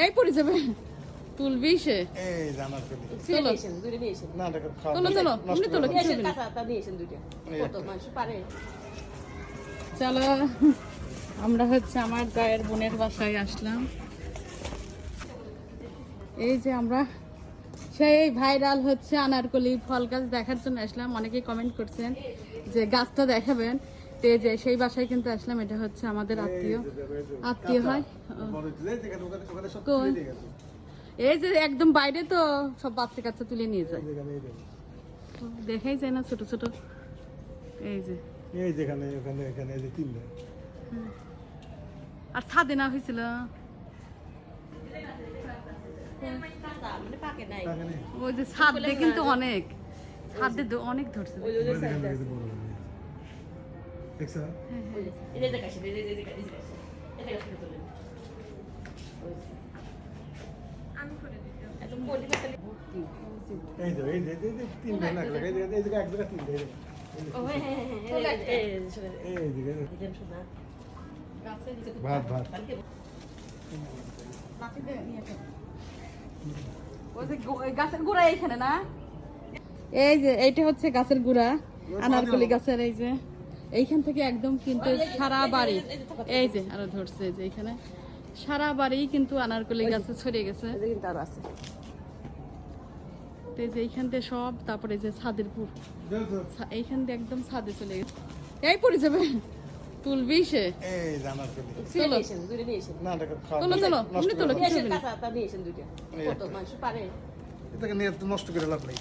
এই পড়ে যাবে তুলবি সে এই জানার কলি চলো না দেখো চলো চলো এমনি তোলো কিছু হবে না। চলো আমরা হচ্ছে আমার জায়ের বোনের বাসায় আসলাম। এই যে আমরা সেই ভাইরাল হচ্ছে আনারকলি ফল গাছ দেখার জন্য আসলাম। অনেকেই কমেন্ট করছেন যে গাছটা দেখাবেন, তো এই যে সেই বাসায় কিন্তু আসলাম। এটা হচ্ছে আমাদের আত্মীয় হয়। কই? এই যে একদম বাইরে তো সব বাচ্চা কাচ্চা তুলে নিয়ে যায়, দেখাই যায় না ছোট ছোট। এই যে এই যেখানে ওখানে এখানে এই যে তিনটা আর ছাদে না হয়েছিল ওই যে ছাদে কিন্তু অনেক ছাদে অনেক ধরছে। দেখছো এই যে এই যে তিনটা না লাগে এই যে এক জায়গা তিনটা এই যে ভাত ভাত গাছের গুড়া এইখানে না, এই যে এইটা হচ্ছে গাছের গুড়া আনারকলি গাছের। এই যে এইখান থেকে একদম কিন্তু সারা বাড়ি, এই যে আরো ধরছে যে এখানে সারা বাড়ি কিন্তু আনারকলি গাছে ছড়িয়ে গেছে। এই যে এইখান থেকে সব, তারপরে যে ছাদের পুর এইখান থেকে একদম ছাদে চলে গেছে। এই পড়ে যাবে তুলবি সে এই জানার কলি চলো না দেখো চলো চলো এমনি তোলো কিছু হবে না। এটাকে নিয়ে তো নষ্ট করে লাভ নেই।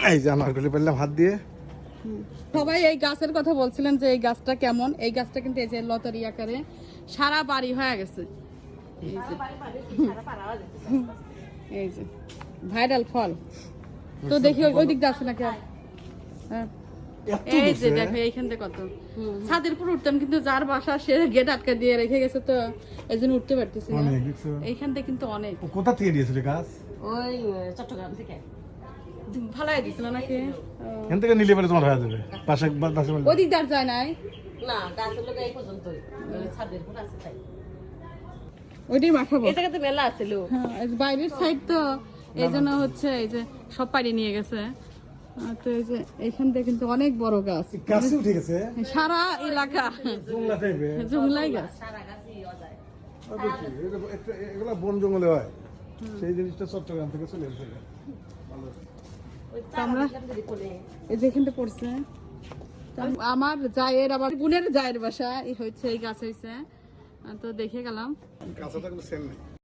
এই জানার কলি পেলাম হাত দিয়ে। সবাই এই গাছের কথা বলছিলেন যে এই গাছটা কেমন। এই গাছটা কিন্তু এই যে লতারি আকারে সারা বাড়ি হয়ে গেছে। এই যে ভাইরাল ফল তো দেখি ওই দিক দিয়ে আছে নাকি। হ্যাঁ এই যে দেখো এইখান থেকে কত ছাদের উপর উঠতাম, কিন্তু যার বাসা সে গেট আটকা দিয়ে রেখে গেছে, তো এই জন্য উঠতে পারতেছি না। এইখান থেকে কিন্তু অনেক। কোথা থেকে দিয়েছিল গাছ? ওই চট্টগ্রাম থেকে ভালাই দিছিল নাকি? এখান থেকে নিলে পরে তোমার হয়ে যাবে পাশে পাশে ওই দিক দিয়ে যায় নাই না, গাছের লোক এই পর্যন্ত ছাদের উপর আছে তাই ওইটাই মাখাবো। এই জায়গাতে মেলা আছিল। হ্যাঁ বাইরের সাইড তো এই জন্য হচ্ছে এই যে সব পাড়ি নিয়ে গেছে। তো এই যে এইখান থেকে কিন্তু অনেক বড় গাছ, গাছে উঠে গেছে সারা এলাকা জঙ্গলা টাইপের জংলাই গাছ। সারা গাছই অজায়। এগুলা বন জঙ্গলে হয়, সেই জিনিসটা চট্টগ্রাম থেকে চলে এসেছে। ওই আমরা এই যে এখানটা পড়ছে আমার জায়ের, আবার বোনের জায়ের বাসা এই হচ্ছে এই গাছ হয়েছে। তো দেখে গেলাম গাছটা কোনো সেল নেই।